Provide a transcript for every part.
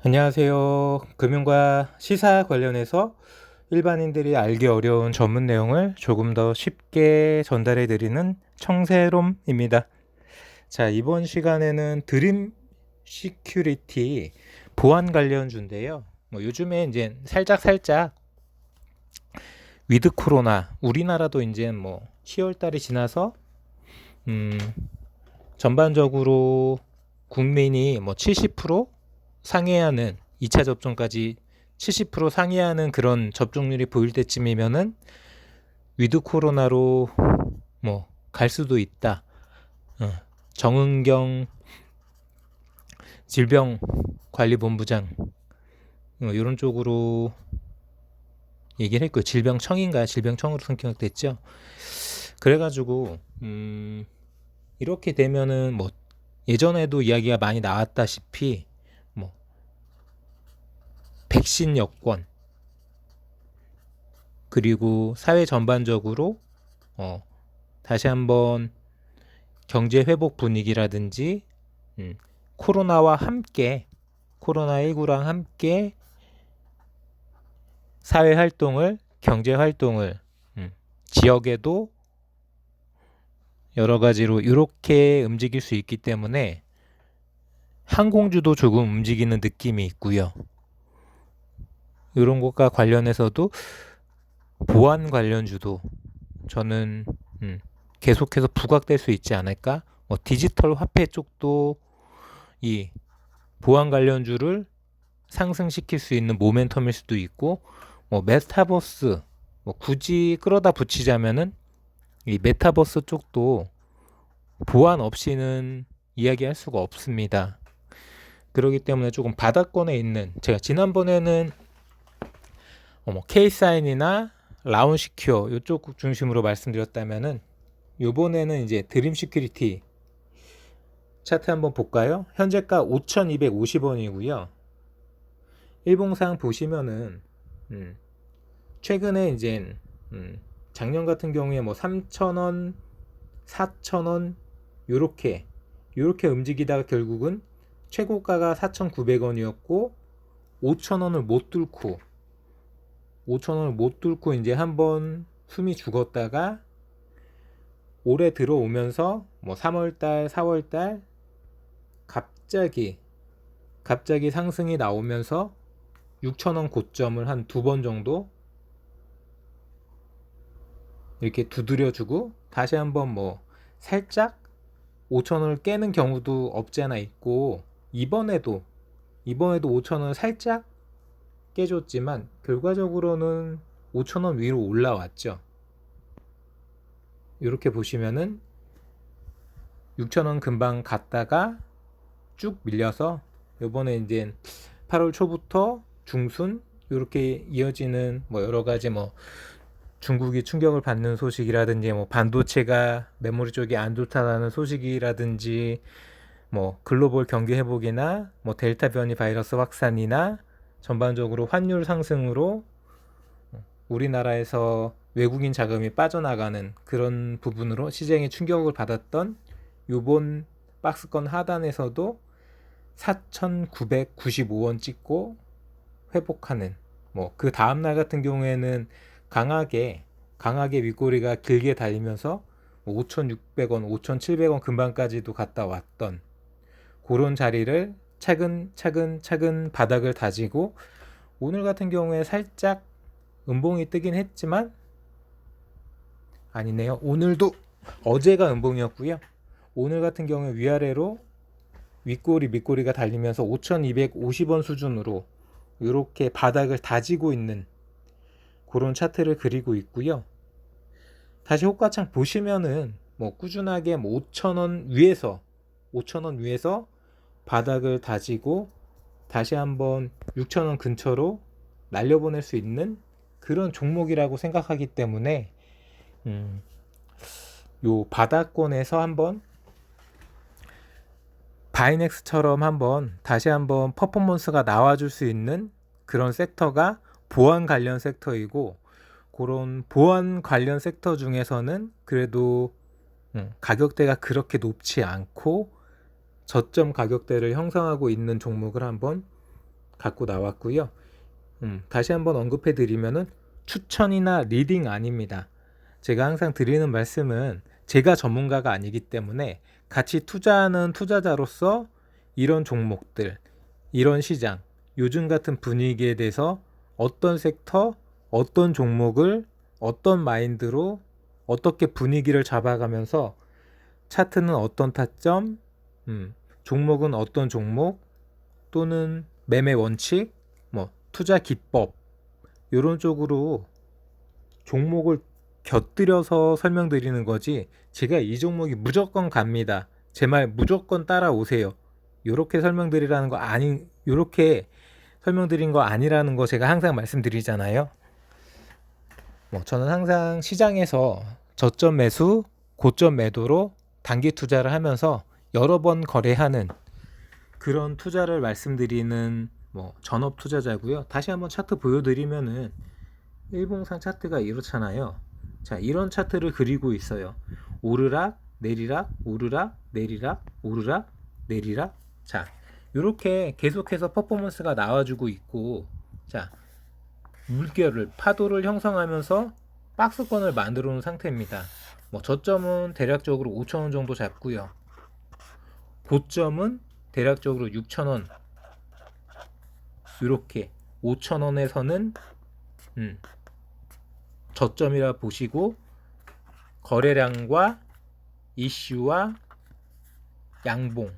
안녕하세요. 금융과 시사 관련해서 일반인들이 알기 어려운 전문 내용을 조금 더 쉽게 전달해 드리는 청새롬입니다. 자, 이번 시간에는 드림 시큐리티 보안 관련주인데요. 요즘에 이제 살짝 위드 코로나 우리나라도 이제 10월 달이 지나서 음, 전반적으로 국민이 70% 상회하는 2차 접종까지 70% 상회하는 그런 접종률이 보일 때쯤이면은 위드 코로나로 갈 수도 있다. 정은경 질병관리본부장 이런 쪽으로 얘기를 했고요. 질병청인가 질병청으로 선정됐죠. 그래가지고 이렇게 되면은 예전에도 이야기가 많이 나왔다시피 백신 여권 그리고 사회 전반적으로 다시 한번 경제 회복 분위기라든지 코로나와 함께 코로나19랑 함께 사회 활동을 경제 활동을 지역에도 여러 가지로 이렇게 움직일 수 있기 때문에 항공주도 조금 움직이는 느낌이 있고요. 이런 것과 관련해서도 보안 관련주도 저는 계속해서 부각될 수 있지 않을까? 디지털 화폐 쪽도 이 보안 관련주를 상승시킬 수 있는 모멘텀일 수도 있고, 메타버스 굳이 끌어다 붙이자면은 이 메타버스 쪽도 보안 없이는 이야기할 수가 없습니다. 그렇기 때문에 조금 바닥권에 있는 제가 지난번에는 K사인이나 라운시큐어 이쪽 중심으로 말씀드렸다면은 요번에는 이제 드림 시큐리티 차트 한번 볼까요? 현재가 5,250원이고요. 일봉상 보시면은 최근에 이제 작년 같은 경우에 3,000원, 4,000원 요렇게 움직이다가 결국은 최고가가 4,900원이었고 5,000원을 못 뚫고 이제 한번 숨이 죽었다가 올해 들어오면서 3월달, 4월달 갑자기 상승이 나오면서 6,000원 고점을 한 두 번 정도 이렇게 두드려주고 다시 한번 살짝 5,000원을 깨는 경우도 없지 않아 있고 이번에도 5,000원을 살짝 깨줬지만 결과적으로는 5,000원 위로 올라왔죠. 이렇게 보시면은 6,000원 금방 갔다가 쭉 밀려서 요번에 이제 8월 초부터 중순 이렇게 이어지는 여러 가지 중국이 충격을 받는 소식이라든지 반도체가 메모리 쪽이 안 좋다라는 소식이라든지 글로벌 경기 회복이나 델타 변이 바이러스 확산이나 전반적으로 환율 상승으로 우리나라에서 외국인 자금이 빠져나가는 그런 부분으로 시장에 충격을 받았던 요번 박스권 하단에서도 4,995원 찍고 회복하는 그 다음날 같은 경우에는 강하게 윗꼬리가 길게 달리면서 5,600원, 5,700원 근방까지도 갔다 왔던 그런 자리를 차근 바닥을 다지고 오늘 같은 경우에 살짝 음봉이 뜨긴 했지만 아니네요. 오늘도 어제가 음봉이었고요. 오늘 같은 경우에 위아래로 밑꼬리가 달리면서 5,250원 수준으로 이렇게 바닥을 다지고 있는 그런 차트를 그리고 있고요. 다시 호가창 보시면은 꾸준하게 5,000원 위에서 바닥을 다지고 다시 한번 6,000원 근처로 날려보낼 수 있는 그런 종목이라고 생각하기 때문에 요 바닥권에서 한번 바이넥스처럼 한번 다시 한번 퍼포먼스가 나와줄 수 있는 그런 섹터가 보안 관련 섹터이고 그런 보안 관련 섹터 중에서는 그래도 가격대가 그렇게 높지 않고 저점 가격대를 형성하고 있는 종목을 한번 갖고 나왔고요. 다시 한번 언급해 드리면은 추천이나 리딩 아닙니다. 제가 항상 드리는 말씀은 제가 전문가가 아니기 때문에 같이 투자하는 투자자로서 이런 종목들, 이런 시장, 요즘 같은 분위기에 대해서 어떤 섹터, 어떤 종목을 어떤 마인드로 어떻게 분위기를 잡아가면서 차트는 어떤 타점, 종목은 어떤 종목, 또는 매매 원칙, 뭐 투자 기법 이런 쪽으로 종목을 곁들여서 설명드리는 거지, 제가 이 종목이 무조건 갑니다, 제 말 무조건 따라오세요, 요렇게 설명드리라는 거 아니, 요렇게 설명드린 거 아니라는 거 제가 항상 말씀드리잖아요. 저는 항상 시장에서 저점 매수, 고점 매도로 단기 투자를 하면서 여러 번 거래하는 그런 투자를 말씀드리는 전업 투자자고요. 다시 한번 차트 보여드리면은 일봉상 차트가 이렇잖아요. 자, 이런 차트를 그리고 있어요. 오르락 내리락, 오르락 내리락, 오르락 내리락. 자, 이렇게 계속해서 퍼포먼스가 나와주고 있고, 자, 물결을, 파도를 형성하면서 박스권을 만들어 놓은 상태입니다. 저점은 대략적으로 5,000원 정도 잡고요. 고점은 대략적으로 6,000원, 이렇게 5,000원에서는 저점이라 보시고, 거래량과 이슈와 양봉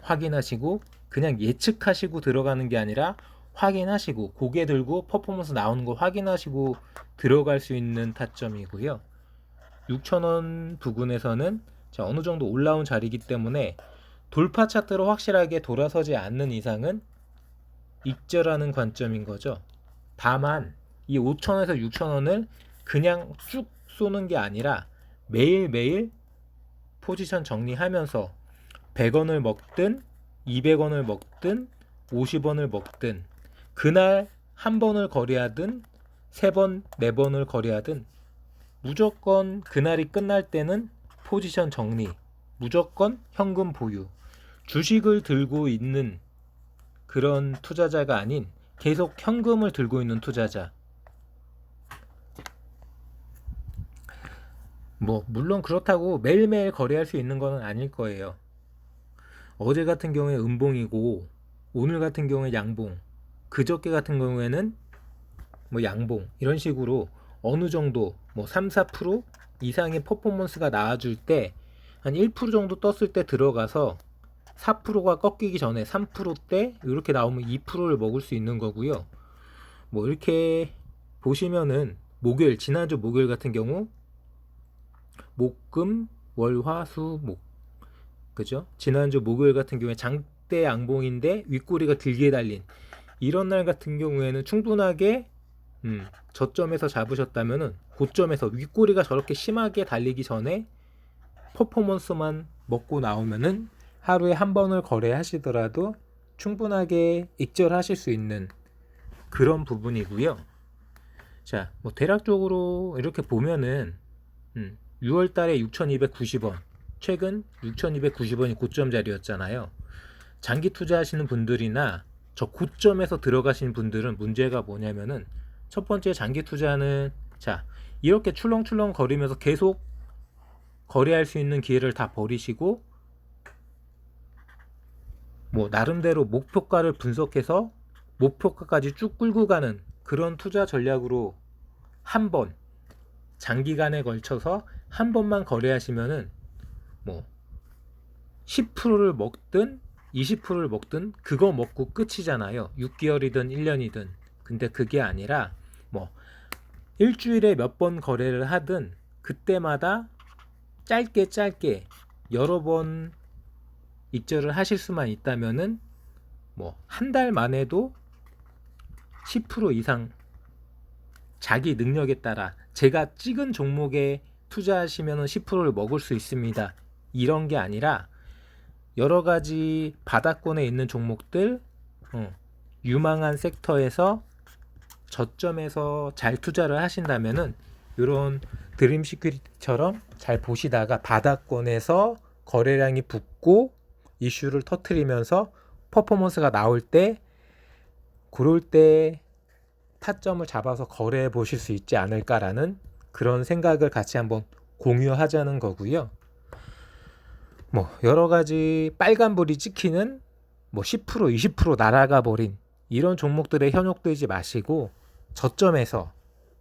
확인하시고, 그냥 예측하시고 들어가는 게 아니라 확인하시고, 고개 들고 퍼포먼스 나오는 거 확인하시고 들어갈 수 있는 타점이고요. 6,000원 부근에서는 어느 정도 올라온 자리이기 때문에 돌파 차트로 확실하게 돌아서지 않는 이상은 익절하는 관점인 거죠. 다만 이 5,000원에서 6,000원을 그냥 쭉 쏘는 게 아니라 매일매일 포지션 정리하면서 100원을 먹든 200원을 먹든 50원을 먹든, 그날 한 번을 거래하든 3번, 4번을 거래하든 무조건 그날이 끝날 때는 포지션 정리, 무조건 현금 보유, 주식을 들고 있는 그런 투자자가 아닌 계속 현금을 들고 있는 투자자. 물론 그렇다고 매일매일 거래할 수 있는 건 아닐 거예요. 어제 같은 경우에 음봉이고, 오늘 같은 경우에 양봉, 그저께 같은 경우에는 양봉, 이런 식으로 어느 정도 3, 4% 이상의 퍼포먼스가 나와줄 때, 한 1% 정도 떴을 때 들어가서 4%가 꺾이기 전에 3%대 이렇게 나오면 2%를 먹을 수 있는 거고요. 이렇게 보시면은 지난주 목요일 같은 경우 목금 월화수목, 그죠? 지난주 목요일 같은 경우에 장대 양봉인데 윗꼬리가 길게 달린 이런 날 같은 경우에는 충분하게 저점에서 잡으셨다면은 고점에서 윗꼬리가 저렇게 심하게 달리기 전에 퍼포먼스만 먹고 나오면은 하루에 한 번을 거래하시더라도 충분하게 익절하실 수 있는 그런 부분이고요. 자, 대략적으로 이렇게 보면은 6월 달에 6,290원, 최근 6,290원이 고점 자리였잖아요. 장기 투자하시는 분들이나 저 고점에서 들어가신 분들은 문제가 뭐냐면은, 첫 번째, 장기 투자는 이렇게 출렁출렁 거리면서 계속 거래할 수 있는 기회를 다 버리시고, 나름대로 목표가를 분석해서 목표가까지 쭉 끌고 가는 그런 투자 전략으로 한 번, 장기간에 걸쳐서 한 번만 거래하시면은 10%를 먹든 20%를 먹든 그거 먹고 끝이잖아요. 6개월이든 1년이든. 근데 그게 아니라 일주일에 몇 번 거래를 하든 그때마다 짧게 여러 번 익절을 하실 수만 있다면은 한 달 만에도 10% 이상, 자기 능력에 따라 제가 찍은 종목에 투자하시면 10%를 먹을 수 있습니다, 이런 게 아니라 여러 가지 바닥권에 있는 종목들, 유망한 섹터에서 저점에서 잘 투자를 하신다면은 이런 드림 시큐리티처럼 잘 보시다가 바닥권에서 거래량이 붙고 이슈를 터트리면서 퍼포먼스가 나올 때 그럴 때 타점을 잡아서 거래해 보실 수 있지 않을까라는 그런 생각을 같이 한번 공유하자는 거고요. 뭐 여러 가지 빨간불이 찍히는 뭐 10%, 20% 날아가 버린 이런 종목들에 현혹되지 마시고 저점에서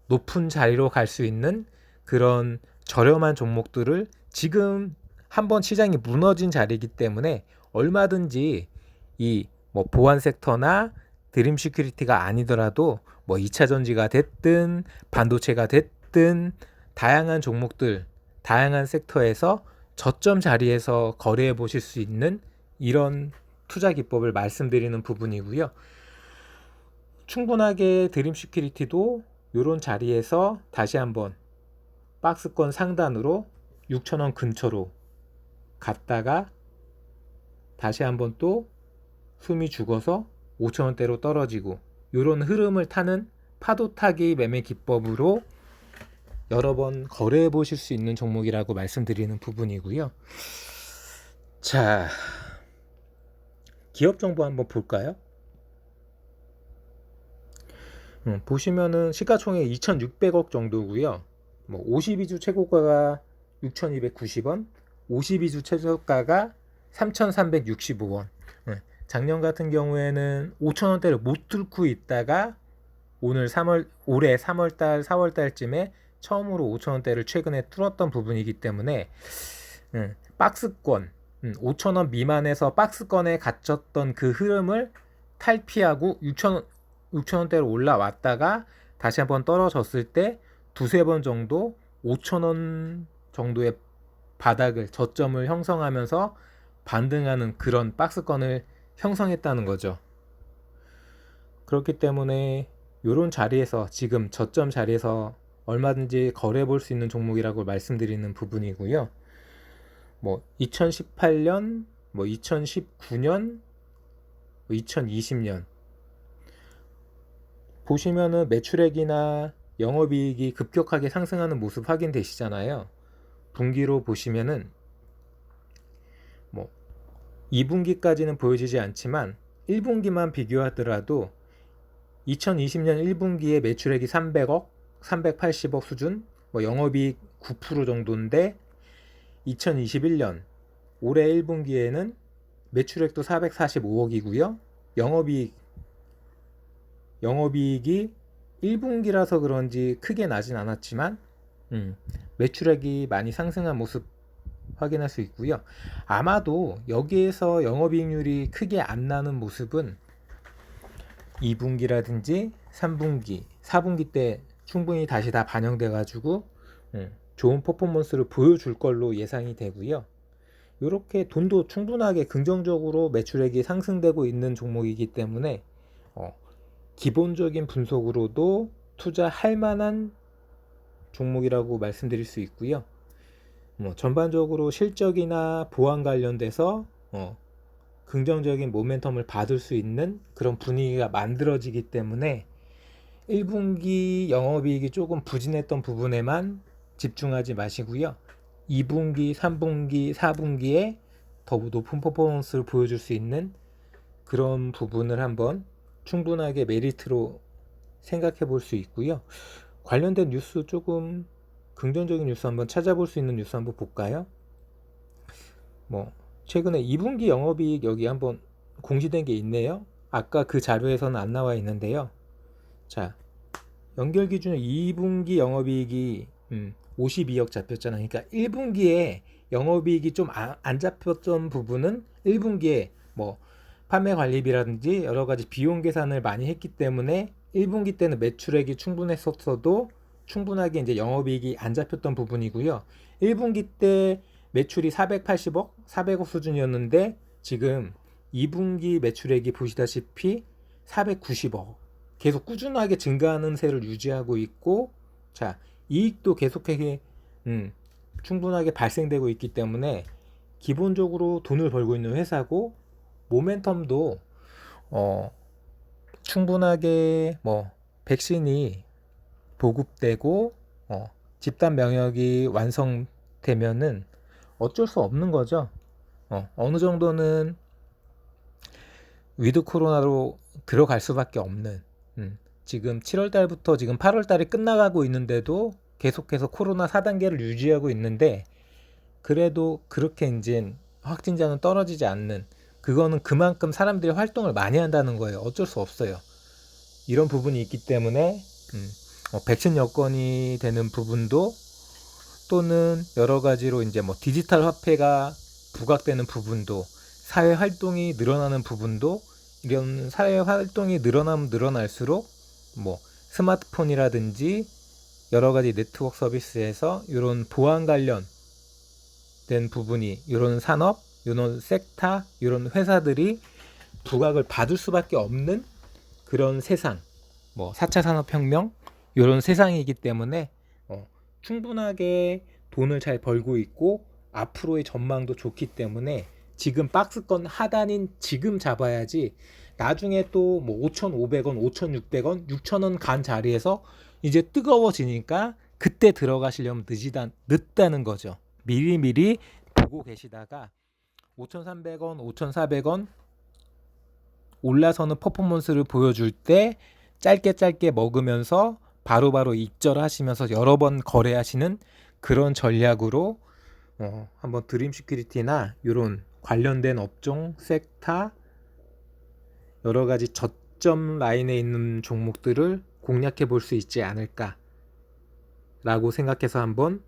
높은 자리로 갈 수 있는 그런 저렴한 종목들을 지금 한번 시장이 무너진 자리이기 때문에 얼마든지 이 뭐 보안 섹터나 드림 시큐리티가 아니더라도 뭐 2차 전지가 됐든 반도체가 됐든 다양한 종목들, 다양한 섹터에서 저점 자리에서 거래해 보실 수 있는 이런 투자 기법을 말씀드리는 부분이고요. 충분하게 드림 시큐리티도 이런 자리에서 다시 한번 박스권 상단으로 6,000원 근처로 갔다가 다시 한번 또 숨이 죽어서 5,000원대로 떨어지고 이런 흐름을 타는 파도 타기 매매 기법으로 여러 번 거래해 보실 수 있는 종목이라고 말씀드리는 부분이고요. 자, 기업 정보 한번 볼까요? 보시면은 시가총액 2,600억 정도고요. 뭐 52주 최고가가 6,290원, 52주 최저가가 3,365원. 작년 같은 경우에는 5,000원대를 못 뚫고 있다가 올해 3월달, 4월달쯤에 처음으로 5,000원대를 최근에 뚫었던 부분이기 때문에 박스권, 5,000원 미만에서 박스권에 갇혔던 그 흐름을 탈피하고 6,000원대로 올라왔다가 다시 한번 떨어졌을 때 두세 번 정도 5,000원 정도의 바닥을 저점을 형성하면서 반등하는 그런 박스권을 형성했다는 거죠. 그렇기 때문에 이런 자리에서 지금 저점 자리에서 얼마든지 거래해 볼 수 있는 종목이라고 말씀드리는 부분이고요. 뭐 2018년, 뭐 2019년, 2020년 보시면은 매출액이나 영업이익이 급격하게 상승하는 모습 확인되시잖아요. 분기로 보시면은 뭐 2분기까지는 보여지지 않지만 1분기만 비교하더라도 2020년 1분기에 매출액이 300억, 380억 수준, 뭐 영업이익 9% 정도인데 2021년 올해 1분기에는 매출액도 445억이고요. 영업이익이 1분기라서 그런지 크게 나진 않았지만 매출액이 많이 상승한 모습 확인할 수 있고요. 아마도 여기에서 영업이익률이 크게 안 나는 모습은 2분기라든지 3분기, 4분기 때 충분히 다시 다 반영돼 가지고 좋은 퍼포먼스를 보여줄 걸로 예상이 되고요. 이렇게 돈도 충분하게 긍정적으로 매출액이 상승되고 있는 종목이기 때문에 기본적인 분석으로도 투자할 만한 종목이라고 말씀드릴 수 있고요. 뭐 전반적으로 실적이나 보안 관련돼서 긍정적인 모멘텀을 받을 수 있는 그런 분위기가 만들어지기 때문에 1분기 영업이익이 조금 부진했던 부분에만 집중하지 마시고요. 2분기, 3분기, 4분기에 더 높은 퍼포먼스를 보여줄 수 있는 그런 부분을 한번 충분하게 메리트로 생각해 볼 수 있고요. 관련된 뉴스 조금 긍정적인 뉴스 한번 찾아볼 수 있는 뉴스 한번 볼까요? 뭐 최근에 2분기 영업이익 여기 한번 공시된 게 있네요. 아까 그 자료에서는 안 나와 있는데요. 자, 연결 기준으로 2분기 영업이익이 52억 잡혔잖아요. 그러니까 1분기에 영업이익이 좀 안 잡혔던 부분은 1분기에 뭐 판매 관리비라든지 여러 가지 비용 계산을 많이 했기 때문에 1분기 때는 매출액이 충분했었어도 충분하게 이제 영업이익이 안 잡혔던 부분이고요. 1분기 때 매출이 480억, 400억 수준이었는데 지금 2분기 매출액이 보시다시피 490억. 계속 꾸준하게 증가하는 세를 유지하고 있고, 자, 이익도 계속하게 충분하게 발생되고 있기 때문에 기본적으로 돈을 벌고 있는 회사고, 모멘텀도 충분하게 뭐 백신이 보급되고 집단 면역이 완성되면은 어쩔 수 없는 거죠. 어느 정도는 위드 코로나로 들어갈 수밖에 없는, 지금 7월 달부터 지금 8월 달이 끝나가고 있는데도 계속해서 코로나 4단계를 유지하고 있는데, 그래도 그렇게 이제 확진자는 떨어지지 않는, 그거는 그만큼 사람들이 활동을 많이 한다는 거예요. 어쩔 수 없어요. 이런 부분이 있기 때문에 백신 여건이 되는 부분도, 또는 여러 가지로 이제 뭐 디지털 화폐가 부각되는 부분도, 사회 활동이 늘어나는 부분도, 이런 사회 활동이 늘어나면 늘어날수록 뭐 스마트폰이라든지 여러 가지 네트워크 서비스에서 이런 보안 관련된 부분이, 이런 산업, 이런 섹터, 이런 회사들이 부각을 받을 수밖에 없는 그런 세상, 뭐 4차 산업혁명 이런 세상이기 때문에 충분하게 돈을 잘 벌고 있고 앞으로의 전망도 좋기 때문에 지금 박스권 하단인 지금 잡아야지, 나중에 또 뭐 5,500원, 5,600원, 6,000원 간 자리에서 이제 뜨거워지니까 그때 들어가시려면 늦다는 거죠. 미리미리 보고 계시다가 5,300원, 5,400원 올라서는 퍼포먼스를 보여줄 때 짧게 먹으면서 바로바로 익절하시면서 여러 번 거래하시는 그런 전략으로 한번 드림 시큐리티나 이런 관련된 업종, 섹터, 여러 가지 저점 라인에 있는 종목들을 공략해 볼 수 있지 않을까 라고 생각해서 한번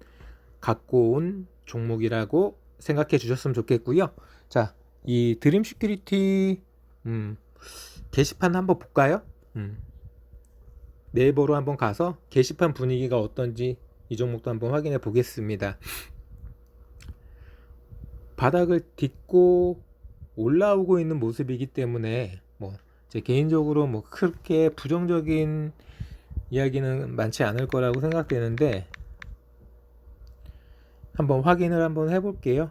갖고 온 종목이라고 생각해 주셨으면 좋겠고요. 자, 이 드림 시큐리티 게시판 한번 볼까요? 네이버로 한번 가서 게시판 분위기가 어떤지 이 종목도 한번 확인해 보겠습니다. 바닥을 딛고 올라오고 있는 모습이기 때문에 뭐 제 개인적으로 뭐 그렇게 부정적인 이야기는 많지 않을 거라고 생각되는데, 한번 확인을 한번 해볼게요.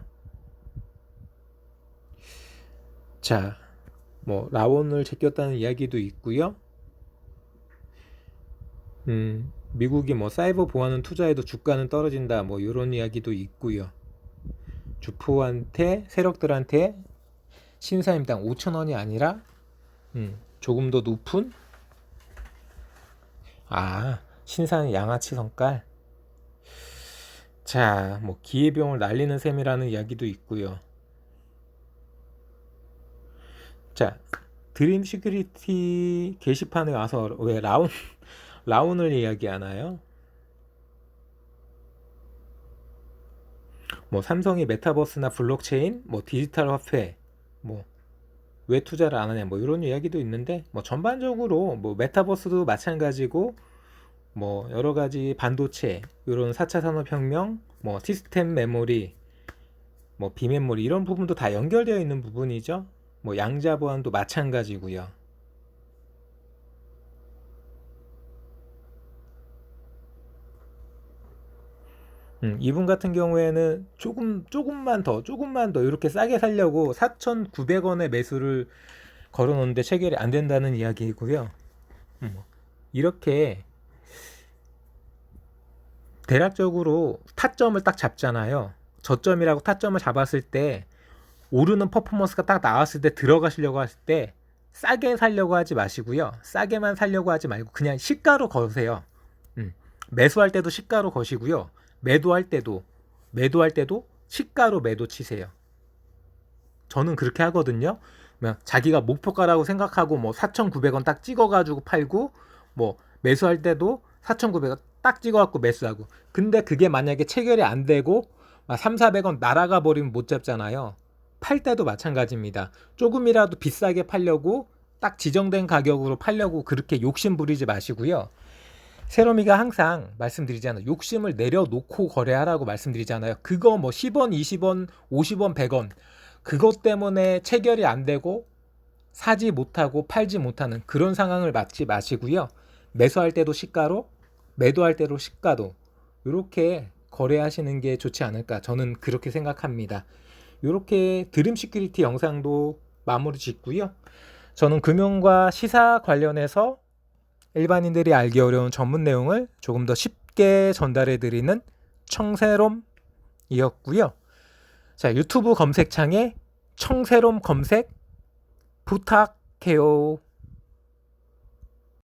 자, 뭐 라온을 제꼈다는 이야기도 있고요. 미국이 뭐 사이버 보안은 투자해도 주가는 떨어진다, 뭐 이런 이야기도 있고요. 주포한테, 세력들한테 신사임당 5,000원이 아니라 조금 더 높은 신사는 양아치 성깔. 자, 뭐 기회비용을 날리는 셈이라는 이야기도 있고요. 자, 드림 시큐리티 게시판에 와서 왜 라운을 이야기하나요? 뭐 삼성이 메타버스나 블록체인, 뭐 디지털 화폐, 뭐 왜 투자를 안 하냐, 뭐 이런 이야기도 있는데, 뭐 전반적으로 뭐 메타버스도 마찬가지고, 뭐 여러 가지 반도체, 이런 4차 산업혁명, 뭐 시스템 메모리, 뭐 비메모리 이런 부분도 다 연결되어 있는 부분이죠. 뭐 양자 보안도 마찬가지고요. 이분 같은 경우에는 조금만 더 이렇게 싸게 살려고 4,900원에 매수를 걸어놓는데 체결이 안 된다는 이야기이고요. 이렇게 대략적으로 타점을 딱 잡잖아요. 저점이라고 타점을 잡았을 때 오르는 퍼포먼스가 딱 나왔을 때 들어가시려고 하실 때 싸게 살려고 하지 마시고요. 싸게만 살려고 하지 말고 그냥 시가로 거세요. 매수할 때도 시가로 거시고요. 매도할 때도 시가로 매도 치세요. 저는 그렇게 하거든요. 자기가 목표가라고 생각하고 뭐 4,900원 딱 찍어가지고 팔고, 뭐 매수할 때도 4,900원 딱 찍어갖고 매수하고. 근데 그게 만약에 체결이 안 되고 3,400원 날아가 버리면 못 잡잖아요. 팔 때도 마찬가지입니다. 조금이라도 비싸게 팔려고 딱 지정된 가격으로 팔려고 그렇게 욕심 부리지 마시고요. 세로미가 항상 말씀드리잖아요. 욕심을 내려놓고 거래하라고 말씀드리잖아요. 그거 뭐 10원, 20원, 50원, 100원 그것 때문에 체결이 안 되고 사지 못하고 팔지 못하는 그런 상황을 맞지 마시고요. 매수할 때도 시가로, 매도할 때도 시가로 이렇게 거래하시는 게 좋지 않을까, 저는 그렇게 생각합니다. 이렇게 드림 시큐리티 영상도 마무리 짓고요. 저는 금융과 시사 관련해서 일반인들이 알기 어려운 전문 내용을 조금 더 쉽게 전달해 드리는 청새롬이었고요. 자, 유튜브 검색창에 청새롬 검색 부탁해요.